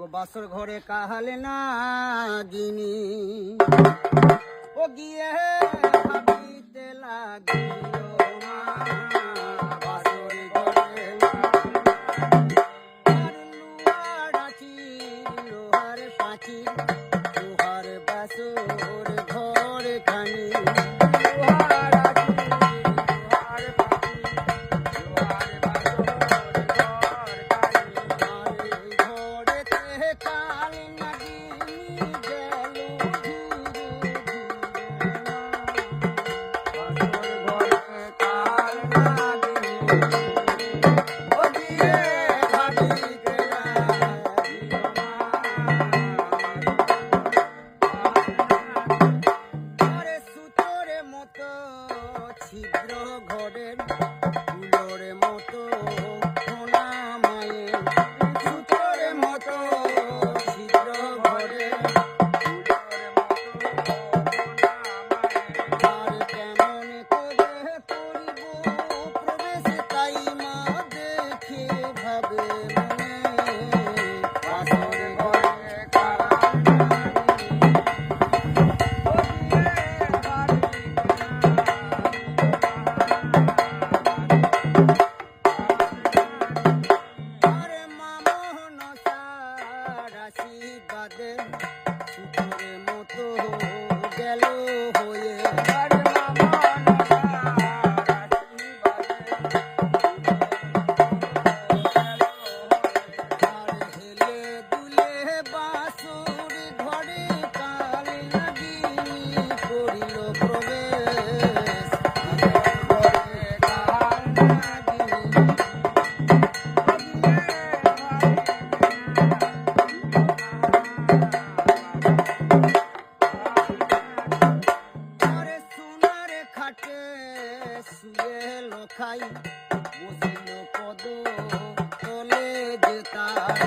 বাসর ঘরে কাহালে না গিনি ও গিয়ে ভাবিতে লাগিল মা বাসর ঘরে লোহার আছি লোহার পাঁচি লোহার বাসর ঘর খানি লোহার আছি লোহার পাঁচি লোহার বাসর কাল নাগিনী গেল বাসর ঘরে কাল নাগিনী ও গিয়ে ভাবিতে লাগিল ঘরে সুতোর মতো ছিদ্র ঘরের ফুলোর মতো সোনা মায়ের সুতোর মতো ছিদ্র ঘরের আর কেমন করে করিব প্রবেশ তাই মা দেখে ভাবে মনে বাসর ঘরে কাল নাগিনী ও গিয়ে আরে মামোহন সারাশি বাদে সুতোর মতো গেল হয়ে আরে মামোহন সারাশি বাদে আর হেলে দুলে বাসুর ঘরে কাল নাগিনী করিল প্রবেশ ঘরে কাল নাগিনী আরে সোনার খাটে শুয়ে লোখাই বসিল পদ তলে যে তার